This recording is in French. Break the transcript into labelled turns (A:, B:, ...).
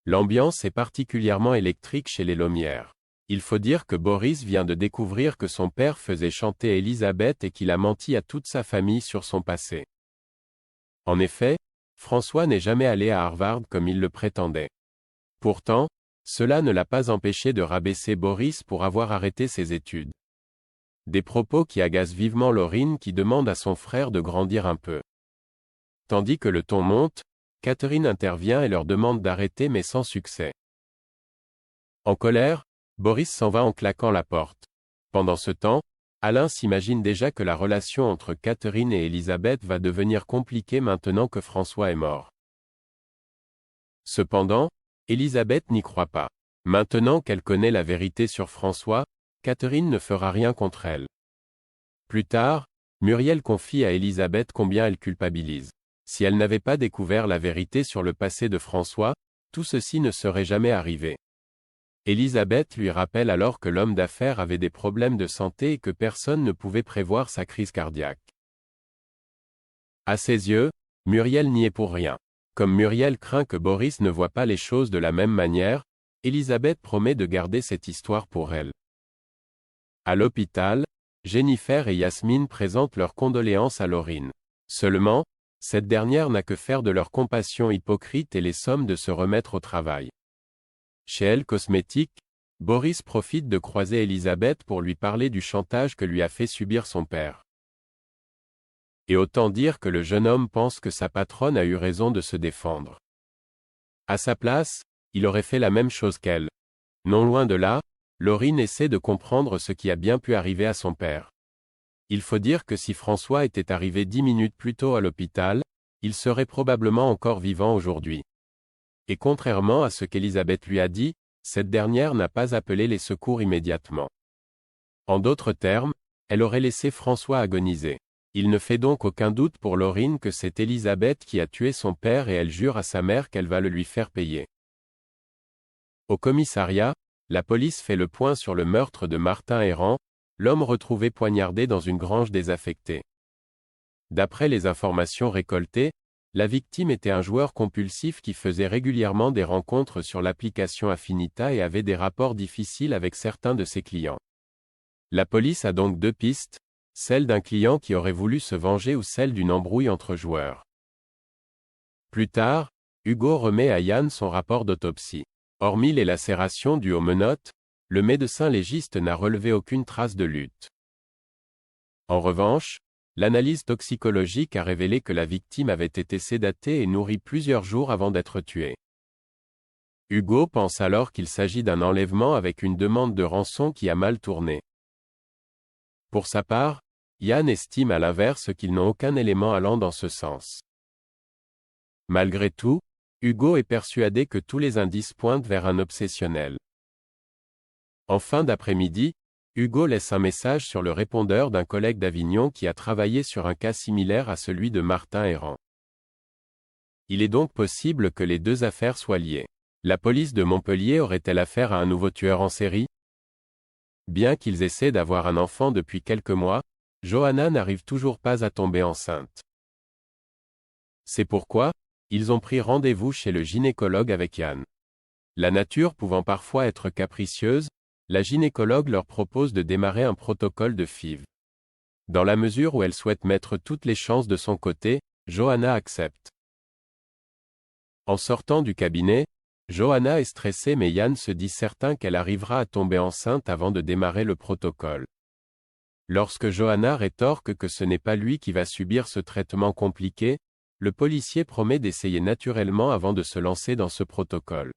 A: L'ambiance est particulièrement électrique chez les Lomière. Il faut dire que Boris vient de découvrir que son père faisait chanter Elisabeth et qu'il a menti à toute sa famille sur son passé. En effet, François n'est jamais allé à Harvard comme il le prétendait. Pourtant, cela ne l'a pas empêché de rabaisser Boris pour avoir arrêté ses études. Des propos qui agacent vivement Laurine qui demande à son frère de grandir un peu. Tandis que le ton monte, Catherine intervient et leur demande d'arrêter mais sans succès. En colère, Boris s'en va en claquant la porte. Pendant ce temps, Alain s'imagine déjà que la relation entre Catherine et Elisabeth va devenir compliquée maintenant que François est mort. Cependant, Elisabeth n'y croit pas. Maintenant qu'elle connaît la vérité sur François, Catherine ne fera rien contre elle. Plus tard, Muriel confie à Elisabeth combien elle culpabilise. Si elle n'avait pas découvert la vérité sur le passé de François, tout ceci ne serait jamais arrivé. Elisabeth lui rappelle alors que l'homme d'affaires avait des problèmes de santé et que personne ne pouvait prévoir sa crise cardiaque. À ses yeux, Muriel n'y est pour rien. Comme Muriel craint que Boris ne voie pas les choses de la même manière, Elisabeth promet de garder cette histoire pour elle. À l'hôpital, Jennifer et Yasmine présentent leurs condoléances à Laurine. Seulement, cette dernière n'a que faire de leur compassion hypocrite et les somme de se remettre au travail. Chez Elle Cosmétique, Boris profite de croiser Elisabeth pour lui parler du chantage que lui a fait subir son père. Et autant dire que le jeune homme pense que sa patronne a eu raison de se défendre. À sa place, il aurait fait la même chose qu'elle. Non loin de là, Laurine essaie de comprendre ce qui a bien pu arriver à son père. Il faut dire que si François était arrivé 10 minutes plus tôt à l'hôpital, il serait probablement encore vivant aujourd'hui. Et contrairement à ce qu'Elisabeth lui a dit, cette dernière n'a pas appelé les secours immédiatement. En d'autres termes, elle aurait laissé François agoniser. Il ne fait donc aucun doute pour Laurine que c'est Elisabeth qui a tué son père et elle jure à sa mère qu'elle va le lui faire payer. Au commissariat, la police fait le point sur le meurtre de Martin Errand, l'homme retrouvé poignardé dans une grange désaffectée. D'après les informations récoltées, la victime était un joueur compulsif qui faisait régulièrement des rencontres sur l'application Affinita et avait des rapports difficiles avec certains de ses clients. La police a donc deux pistes, celle d'un client qui aurait voulu se venger ou celle d'une embrouille entre joueurs. Plus tard, Hugo remet à Yann son rapport d'autopsie. Hormis les lacérations dues aux menottes, le médecin légiste n'a relevé aucune trace de lutte. En revanche, l'analyse toxicologique a révélé que la victime avait été sédatée et nourrie plusieurs jours avant d'être tuée. Hugo pense alors qu'il s'agit d'un enlèvement avec une demande de rançon qui a mal tourné. Pour sa part, Yann estime à l'inverse qu'ils n'ont aucun élément allant dans ce sens. Malgré tout, Hugo est persuadé que tous les indices pointent vers un obsessionnel. En fin d'après-midi, Hugo laisse un message sur le répondeur d'un collègue d'Avignon qui a travaillé sur un cas similaire à celui de Martin Errand. Il est donc possible que les deux affaires soient liées. La police de Montpellier aurait-elle affaire à un nouveau tueur en série? Bien qu'ils essaient d'avoir un enfant depuis quelques mois, Johanna n'arrive toujours pas à tomber enceinte. C'est pourquoi, ils ont pris rendez-vous chez le gynécologue avec Yann. La nature pouvant parfois être capricieuse, la gynécologue leur propose de démarrer un protocole de FIV. Dans la mesure où elle souhaite mettre toutes les chances de son côté, Johanna accepte. En sortant du cabinet, Johanna est stressée mais Yann se dit certain qu'elle arrivera à tomber enceinte avant de démarrer le protocole. Lorsque Johanna rétorque que ce n'est pas lui qui va subir ce traitement compliqué, le policier promet d'essayer naturellement avant de se lancer dans ce protocole.